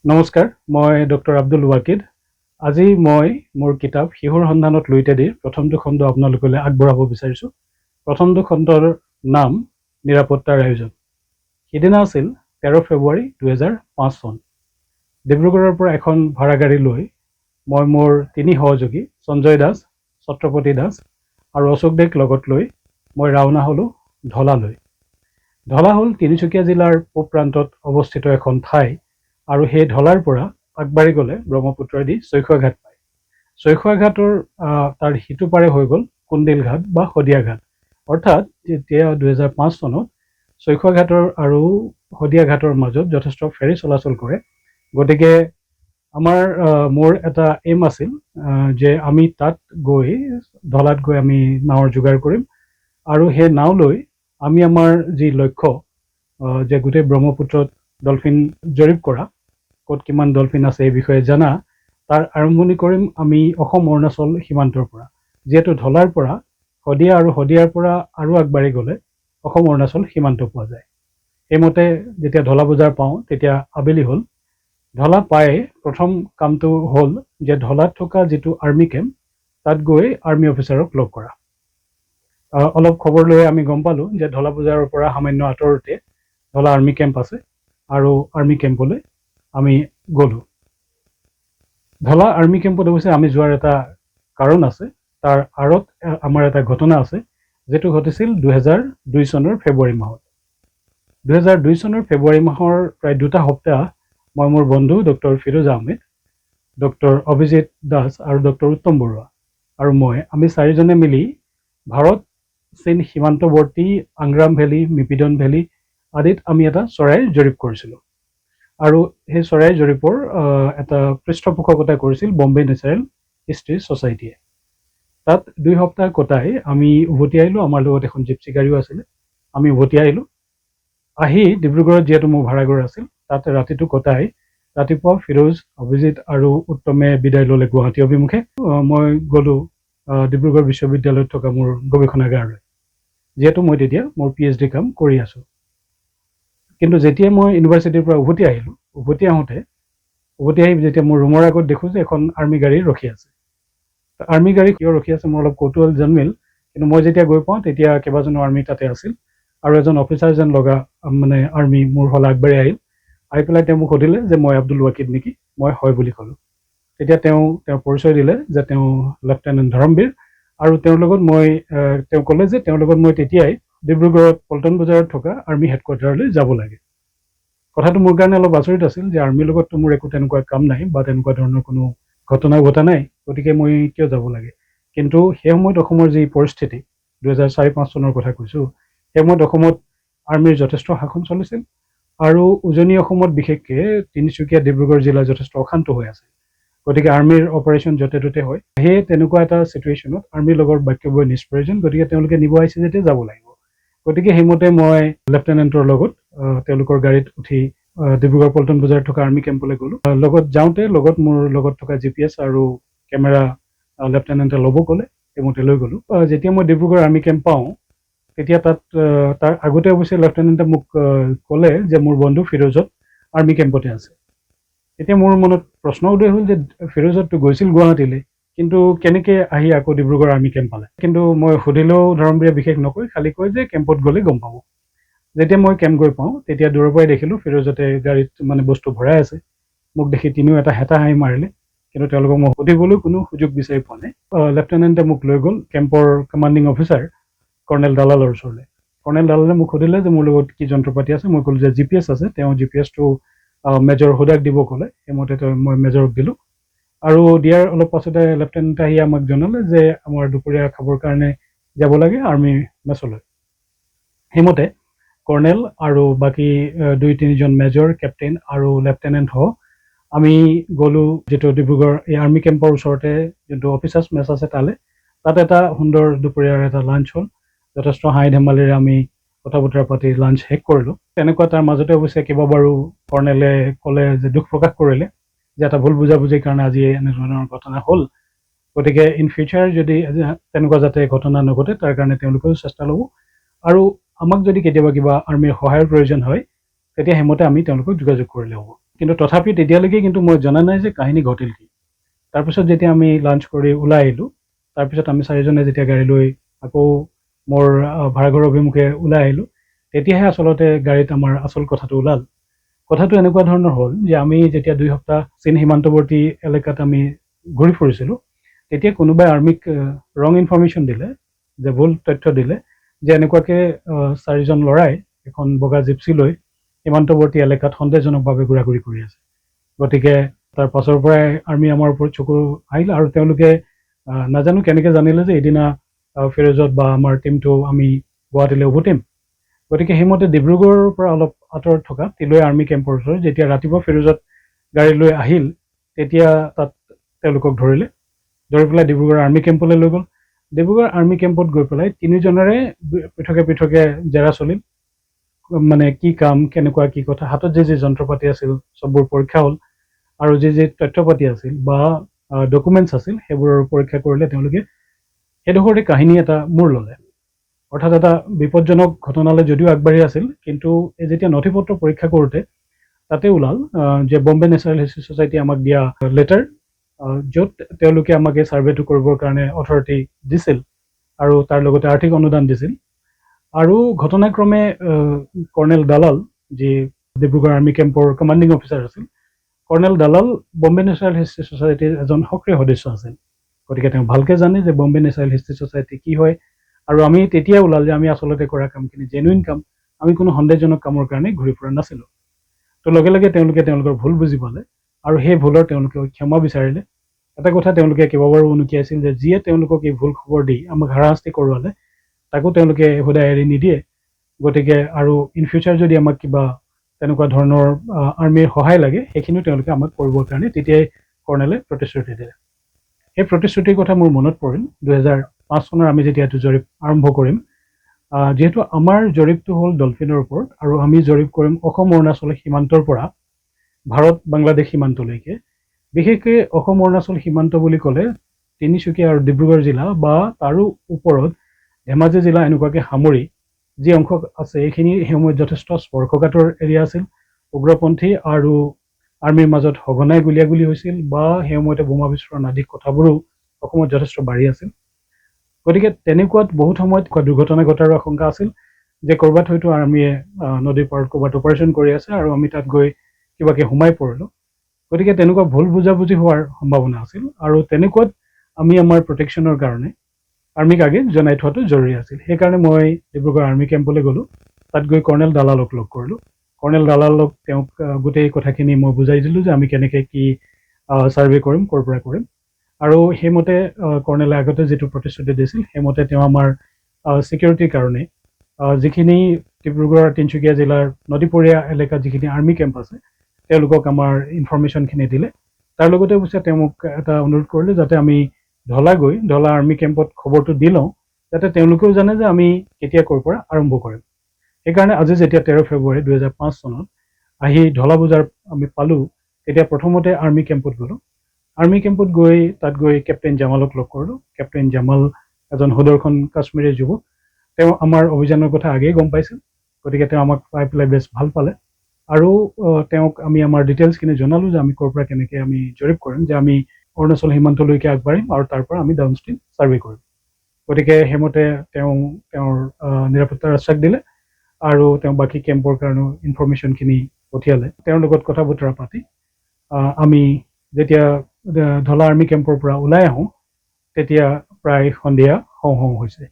নমস্কাৰ, মই ডক্টৰ আব্দুল ৱাকিদ। আজি মই মোৰ কিতাপ শিহুৰ সন্ধানত লুইতেদিৰ প্ৰথমটো খণ্ড আপোনালোকলৈ আগবঢ়াব বিচাৰিছোঁ। প্ৰথমটো খণ্ডৰ নাম নিৰাপত্তাৰ আয়োজন। সিদিনা আছিল 13 ফেব্ৰুৱাৰী 2005 চন। ডিব্ৰুগড়ৰ পৰা এখন ভাড়া গাড়ী লৈ মই মোৰ 3 সহযোগী সঞ্জয় দাস, ছত্ৰপতি দাস আৰু অশোক দেক লগত লৈ মই ৰাওনা হ'লোঁ ঢলালৈ। ঢলা হ'ল তিনিচুকীয়া জিলাৰ পূব প্ৰান্তত অৱস্থিত এখন ঠাই আৰু সেই ঢলাৰ পৰা আগবাঢ়ি গ'লে ব্ৰহ্মপুত্ৰদি চৈখোৱা ঘাট পায়। চৈখোৱা ঘাটৰ তাৰ সিটো পাৰে হৈ গ'ল কুন্দিল ঘাট বা শদিয়া ঘাট। অৰ্থাৎ তেতিয়া 2005 চনত চৈখোৱা ঘাটৰ আৰু শদিয়া ঘাটৰ মাজত যথেষ্ট ফেৰী চলাচল কৰে। গতিকে মোৰ এটা এম আছিল যে আমি তাত গৈ ঢলাত গৈ আমি নাৱৰ যোগাৰ কৰিম আৰু সেই নাও লৈ আমি আমাৰ যি লক্ষ্য যে গোটেই ব্ৰহ্মপুত্ৰত ডলফিন জৰীপ কৰা, ক'ত কিমান ডলফিন আছে এই বিষয়ে জানা, তাৰ আৰম্ভণি কৰিম আমি অসম অৰুণাচল সীমান্তৰ পৰা। যিহেতু ঢলাৰ পৰা শদিয়া আৰু শদিয়াৰ পৰা আৰু আগবাঢ়ি গ'লে অসম অৰুণাচল সীমান্ত পোৱা যায়। সেইমতে যেতিয়া ঢলা বজাৰ পাওঁ তেতিয়া আবেলি হ'ল। ঢলা পাই প্ৰথম কামটো হ'ল যে ঢলাত থকা যিটো আৰ্মি কেম্প তাত গৈ আৰ্মি অফিচাৰক লগ কৰা। অলপ খবৰ লৈ আমি গম পালোঁ যে ঢলা বজাৰৰ পৰা সামান্য আঁতৰতে ঢলা আৰ্মি কেম্প আছে আৰু আৰ্মি কেম্পলৈ আমি গ'লোঁ। ঢলা আৰ্মি কেম্পত অৱশ্যে আমি যোৱাৰ এটা কাৰণ আছে। তাৰ আঁৰত আমাৰ এটা ঘটনা আছে যিটো ঘটিছিল 2002 চনৰ ফেব্ৰুৱাৰী মাহত। 2002 চনৰ ফেব্ৰুৱাৰী মাহৰ প্ৰায় 2 সপ্তাহ মই মোৰ বন্ধু ডক্টৰ ফিৰোজ আহমেদ, ডক্টৰ অভিজিত দাস আৰু ডক্টৰ উত্তম বৰুৱা আৰু আমি 4জনে মিলি ভাৰত চীন সীমান্তৱৰ্তী আংগ্ৰাম ভেলী, মিপিডন ভেলী আদিত আমি এটা চৰাইৰ জৰীপ কৰিছিলোঁ। আৰু সেই চৰাইৰ জৰীপৰ এটা পৃষ্ঠপোষকতা কৰিছিল বম্বে নেচাৰেল হিষ্ট্ৰী ছ'চাইটিয়ে। তাত 2 সপ্তাহ কটাই আমি উভতি আহিলোঁ। আমাৰ লগত এখন জিপচি গাড়ীও আছিলে। আমি উভতি আহিলোঁ। আহি ডিব্ৰুগড়ত যিহেতু মোৰ ভাড়াঘৰ আছিল, তাত ৰাতিটো কটাই ৰাতিপুৱা ফিৰোজ, অভিজিত আৰু উত্তমে বিদায় ল'লে গুৱাহাটী অভিমুখে। মই গ'লোঁ ডিব্ৰুগড় বিশ্ববিদ্যালয়ত থকা মোৰ গৱেষণাগাৰলৈ, যিহেতু মই তেতিয়া মোৰ PhD কাম কৰি আছোঁ। কিন্তু যেতিয়া মই ইউনিভাৰ্চিটিৰ পৰা উভতি আহিলোঁ, উভতি আহি যেতিয়া মোৰ ৰুমৰ আগত দেখোঁ যে এখন আৰ্মি গাড়ী ৰখি আছে। আৰ্মি গাড়ী কিয় ৰখি আছে মোৰ অলপ কৌতূহল জন্মিল। কিন্তু মই যেতিয়া গৈ পাওঁ তেতিয়া কেইবাজনো আৰ্মি তাতে আছিল আৰু এজন অফিচাৰ যেন লগা আৰ্মি মোৰ ফালে আগবাঢ়ি আহি পেলাই তেওঁ মোক সুধিলে যে মই আব্দুল ৱাকিদ নেকি? মই হয় বুলি ক'লোঁ। তেতিয়া তেওঁ পৰিচয় দিলে যে তেওঁ লেফটেনেণ্ট ধৰমবীৰ আৰু তেওঁৰ ক'লে যে তেওঁৰ লগত মই তেতিয়াই ডিব্ৰুগড়ত পল্টন বজাৰত থকা আৰ্মি হেডকোৱাৰ্টাৰলৈ যাব লাগে। কথাটো মোৰ কাৰণে অলপ আচৰিত আছিল যে আৰ্মিৰ লগততো মোৰ একো তেনেকুৱা কাম নাই বা তেনেকুৱা ধৰণৰ কোনো ঘটনা ঘটা নাই, গতিকে মই কিয় যাব লাগে। কিন্তু সেই সময়ত অসমৰ যি পৰিস্থিতি, 2004-05 চনৰ কথা কৈছোঁ, সেই সময়ত অসমত আৰ্মিৰ যথেষ্ট শাসন চলিছিল আৰু উজনি অসমত বিশেষকৈ তিনিচুকীয়া, ডিব্ৰুগড় জিলা যথেষ্ট অশান্ত হৈ আছে। গতিকে আৰ্মিৰ অপাৰেশ্যন য'তে ত'তে হয়। সেয়ে তেনেকুৱা এটা চিটুৱেশ্যনত আৰ্মিৰ লগত বাক্য বৈ নিষ্প্ৰয়োজন, গতিকে তেওঁলোকে নিব আহিছে যেতিয়া যাব লাগিব। গতিকে সেইমতে মই লেফটেনেণ্টৰ লগত তেওঁলোকৰ গাড়ীত উঠি ডিব্ৰুগড় পল্টন বজাৰত থকা আৰ্মি কেম্পলৈ গ'লোঁ। লগত যাওঁতে মোৰ লগত থকা GPS আৰু কেমেৰা লেফটেনেণ্টে ল'ব ক'লে, সেইমতে লৈ গ'লোঁ। যেতিয়া মই ডিব্ৰুগড় আৰ্মি কেম্প পাওঁ তেতিয়া তাৰ আগতে অৱশ্যে লেফটেনেণ্টে মোক ক'লে যে মোৰ বন্ধু ফিৰোজত আৰ্মি কেম্পতে আছে। এতিয়া মোৰ মনত প্ৰশ্ন উদয় হ'ল যে ফিৰোজতটো গৈছিল গুৱাহাটীলৈ, কিন্তু কেনেকৈ আহি আকৌ ডিব্ৰুগড় আৰ্মি কেম্প পালে। কিন্তু মই সুধিলেও ধৰমবীৰে বিশেষ নকয়, খালি কয় যে কেম্পত গ'লে গম পাব। যেতিয়া মই কেম্প গৈ পাওঁ তেতিয়া দূৰৰ পৰাই দেখিলোঁ ফিৰোজতে গাড়ীত বস্তু ভৰাই আছে। মোক দেখি তিনিও এটা হেতা হাঁহি মাৰিলে, কিন্তু তেওঁলোকক মই সুধিবলৈ কোনো সুযোগ বিচাৰি পোৱা নাই। লেফটেনেণ্টে মোক লৈ গ'ল কেম্পৰ কমাণ্ডিং অফিচাৰ কৰ্ণেল দালালৰ ওচৰলৈ। কৰ্ণেল দালালে মোক সুধিলে যে মোৰ লগত কি যন্ত্ৰ পাতি আছে। মই ক'লোঁ যে GPS আছে। তেওঁ GPSটো মেজৰ হুদাক দিব ক'লে, সেইমতে মই মেজৰক দিলোঁ আৰু দিয়াৰ অলপ পাছতে লেফটেনেণ্টে আহি আমাক জনালে যে আমাৰ দুপৰীয়া খাবৰ কাৰণে যাব লাগে আৰ্মি মেছলৈ। সেইমতে কৰ্ণেল আৰু বাকী 2-3জন মেজৰ, কেপ্টেইন আৰু লেফটেনেণ্ট সহ আমি গ'লোঁ যিটো ডিব্ৰুগড় এই আৰ্মি কেম্পৰ ওচৰতে যোনটো অফিচাৰ্ছ মেছ আছে তাত এটা সুন্দৰ দুপৰীয়াৰ এটা লাঞ্চ হ'ল। যথেষ্ট হাঁহি ধেমালিৰে আমি কথা বতৰা পাতি লাঞ্চ শেষ কৰিলোঁ। তেনেকুৱা তাৰ মাজতে অৱশ্যে কেইবাবাৰো কৰ্ণেলে ক'লে যে দুখ প্ৰকাশ কৰিলে যে এটা ভুল বুজাবুজিৰ কাৰণে আজি এনেধৰণৰ ঘটনা হ'ল। গতিকে ইন ফিউচাৰ যদি তেনেকুৱা যাতে ঘটনা নঘটে তাৰ কাৰণে তেওঁলোকেও চেষ্টা ল'ব আৰু আমাক যদি কেতিয়াবা কিবা আৰ্মিৰ সহায়ৰ প্ৰয়োজন হয় তেতিয়া সেইমতে আমি তেওঁলোকক যোগাযোগ কৰিলে হ'ব। কিন্তু তথাপি তেতিয়ালৈকে কিন্তু মই জনা নাই যে কাহিনী ঘটিল কি। তাৰপিছত যেতিয়া আমি লাঞ্চ কৰি ওলাই আহিলোঁ, তাৰপিছত আমি চাৰিজনে যেতিয়া গাড়ী লৈ আকৌ মোৰ ভাড়াঘৰৰ অভিমুখে ওলাই আহিলোঁ, তেতিয়াহে আচলতে গাড়ীত আমাৰ আচল কথাটো ওলাল। কথাটো এনেকুৱা ধৰণৰ হ'ল যে আমি যেতিয়া 2 সপ্তাহ চীন সীমান্তৱৰ্তী এলেকাত আমি ঘূৰি ফুৰিছিলোঁ, তেতিয়া কোনোবাই আৰ্মিক ৰং ইনফৰ্মেশ্যন দিলে, যে ভুল তথ্য দিলে যে এনেকুৱাকৈ 4জন ল'ৰাই এখন বগা জিপচি লৈ সীমান্তৱৰ্তী এলেকাত সন্দেহজনকভাৱে ঘূৰা ঘূৰি কৰি আছে। গতিকে তাৰ পাছৰ পৰাই আৰ্মি আমাৰ ওপৰত চকু আহিল আৰু তেওঁলোকে নাজানো কেনেকৈ জানিলে যে এদিনা ফিৰোজত বা আমাৰ টীমটো আমি গুৱাহাটীলৈ উভতিম। গতিকে সেইমতে ডিব্ৰুগড়ৰ পৰা অলপ আঁতৰত থকা তিলৈ আৰ্মি কেম্পৰ ওচৰত যেতিয়া ৰাতিপুৱা ফিৰোজত গাড়ী লৈ আহিল, তেতিয়া তাত তেওঁলোকক ধৰিলে, ধৰি পেলাই ডিব্ৰুগড় আৰ্মি কেম্পলৈ লৈ গ'ল। ডিব্ৰুগড় আৰ্মি কেম্পত গৈ পেলাই 3জনৰে পৃথকে পৃথকে জেৰা চলিল, মানে কি কাম, কেনেকুৱা কি কথা, হাতত যি যন্ত্ৰ পাতি আছিল চববোৰ পৰীক্ষা হ'ল আৰু যি তথ্য পাতি আছিল বা ডকুমেণ্টছ আছিল সেইবোৰৰ পৰীক্ষা কৰিলে তেওঁলোকে। সেইডোখৰতে কাহিনী এটা মূৰ ল'লে, অৰ্থাৎ এটা বিপদজনক ঘটনালৈ যদিও আগবাঢ়ি আছিল, কিন্তু এই যেতিয়া নথি পত্ৰ পৰীক্ষা কৰোঁতে তাতে ওলাল যে বম্বে নেচাৰেল হিষ্ট্ৰী ছ'চাইটি আমাক দিয়া লেটাৰ, য'ত তেওঁলোকে আমাক এই ছাৰ্ভেটো কৰিবৰ কাৰণে অথৰিটি দিছিল আৰু তাৰ লগতে আৰ্থিক অনুদান দিছিল। আৰু ঘটনাক্ৰমে কৰ্ণেল দালাল, যি ডিব্ৰুগড় আৰ্মি কেম্পৰ কমাণ্ডিং অফিচাৰ আছিল, কৰ্ণেল দালাল বম্বে নেচাৰেল হিষ্ট্ৰী ছ'চাইটিৰ এজন সক্ৰিয় সদস্য আছিল। গতিকে তেওঁ ভালকৈ জানে যে বম্বে নেচাৰেল হিষ্ট্ৰী ছ'চাইটি কি হয়। আৰু আমি তেতিয়া ওলাল যে আমি আচলতে কৰা কামখিনি জেনুইন কাম, আমি কোনো সন্দেহজনক কামৰ কাৰণে ঘূৰি ফুৰা নাছিলোঁ। তো লগে লগে তেওঁলোকে তেওঁলোকৰ ভুল বুজি পালে আৰু সেই ভুলৰ তেওঁলোকে ক্ষমা বিচাৰিলে। এটা কথা তেওঁলোকে কেইবাবাৰো উনুকিয়াইছিল যে যিয়ে তেওঁলোকক এই ভুল খবৰ দি আমাক হাৰাশাস্তি কৰোৱালে তাকো তেওঁলোকে সদায় এৰি নিদিয়ে। গতিকে আৰু ইন ফিউচাৰ যদি আমাক কিবা তেনেকুৱা ধৰণৰ আৰ্মিৰ সহায় লাগে সেইখিনিও তেওঁলোকে আমাক কৰিবৰ কাৰণে তেতিয়াই কৰ্ণেলে প্ৰতিশ্ৰুতি দিলে। সেই প্ৰতিশ্ৰুতিৰ কথা মোৰ মনত পৰিল 2005 চনৰ আমি যেতিয়া এইটো জৰীপ আৰম্ভ কৰিম। যিহেতু আমাৰ জৰীপটো হ'ল ডলফিনৰ ওপৰত আৰু আমি জৰীপ কৰিম অসম অৰুণাচল সীমান্তৰ পৰা ভাৰত বাংলাদেশ সীমান্তলৈকে। বিশেষকৈ অসম অৰুণাচল সীমান্ত বুলি ক'লে তিনিচুকীয়া আৰু ডিব্ৰুগড় জিলা বা তাৰো ওপৰত ধেমাজি জিলা এনেকুৱাকৈ সামৰি যি অংশ আছে এইখিনি সেই সময়ত যথেষ্ট স্পৰ্শকাতৰ এৰিয়া আছিল। উগ্ৰপন্থী আৰু আৰ্মিৰ মাজত সঘনাই গুলীয়াগুলি হৈছিল বা সেই সময়তে বোমা বিস্ফোৰণ আদি কথাবোৰো অসমত যথেষ্ট বাঢ়ি আছিল। গতিকে তেনেকুৱাত বহুত সময়ত দুৰ্ঘটনা ঘটাৰ আশংকা আছিল যে ক'ৰবাত হয়তো আৰ্মিয়ে নদীৰ পাৰত ক'ৰবাত অপাৰেশ্যন কৰি আছে আৰু আমি তাত গৈ কিবাকৈ সোমাই পৰিলোঁ। গতিকে তেনেকুৱা ভুল বুজাবুজি হোৱাৰ সম্ভাৱনা আছিল আৰু তেনেকুৱাত আমি আমাৰ প্ৰটেকশ্যনৰ কাৰণে আৰ্মিক আগে জনাই থোৱাটো জৰুৰী আছিল। সেইকাৰণে মই ডিব্ৰুগড় আৰ্মি কেম্পলৈ গ'লোঁ। তাত গৈ কৰ্ণেল দালালক লগ কৰিলোঁ। কৰ্ণেল দালালক তেওঁক গোটেই কথাখিনি মই বুজাই দিলোঁ যে আমি কেনেকৈ কি ছাৰ্ভে কৰিম, ক'ৰ পৰা কৰিম। আৰু সেইমতে কৰ্ণেলে আগতে যিটো প্ৰতিশ্ৰুতি দিছিল সেইমতে তেওঁ আমাৰ ছিকিউৰিটিৰ কাৰণে যিখিনি ডিব্ৰুগড় তিনিচুকীয়া জিলাৰ নদীপৰীয়া এলেকাত যিখিনি আৰ্মি কেম্প আছে তেওঁলোকক আমাৰ ইনফৰ্মেশ্যনখিনি দিলে। তাৰ লগতে অৱশ্যে তেওঁ মোক এটা অনুৰোধ কৰিলে যাতে আমি ঢলা গৈ ঢলা আৰ্মি কেম্পত খবৰটো দি লওঁ, যাতে তেওঁলোকেও জানে যে আমি কেতিয়া ক'ৰ পৰা আৰম্ভ কৰিম। সেইকাৰণে আজি যেতিয়া 13 ফেব্ৰুৱাৰী 2005 চনত আহি ঢলা বজাৰ আমি পালোঁ, তেতিয়া প্ৰথমতে আৰ্মি কেম্পত গ'লোঁ। আৰ্মি কেম্পত গৈ তাত গৈ কেপ্টেইন জামালক লগ কৰিলোঁ। কেপ্টেইন জামাল এজন সুদৰ্শন কাশ্মীৰী যুৱক। তেওঁ আমাৰ অভিযানৰ কথা আগেই গম পাইছিল, গতিকে তেওঁ আমাক পাই পেলাই বেছ ভাল পালে আৰু তেওঁক আমি আমাৰ ডিটেইলছখিনি জনালোঁ যে আমি ক'ৰ পৰা কেনেকৈ আমি জৰীপ কৰিম, যে আমি অৰুণাচল সীমান্তলৈকে আগবাঢ়িম আৰু তাৰ পৰা আমি ডাউনষ্ট্ৰীম ছাৰ্ভে কৰিম। গতিকে সেইমতে তেওঁ তেওঁৰ নিৰাপত্তাৰ আশ্বাস দিলে আৰু তেওঁ বাকী কেম্পৰ কাৰণেও ইনফৰ্মেশ্যনখিনি পঠিয়ালে। তেওঁৰ লগত কথা বতৰা পাতি আমি যেতিয়া ঢলা আৰ্মি কেম্পৰ পৰা ওলাই আহোঁ তেতিয়া প্ৰায় সন্ধিয়া হওঁ হওঁ হৈছে।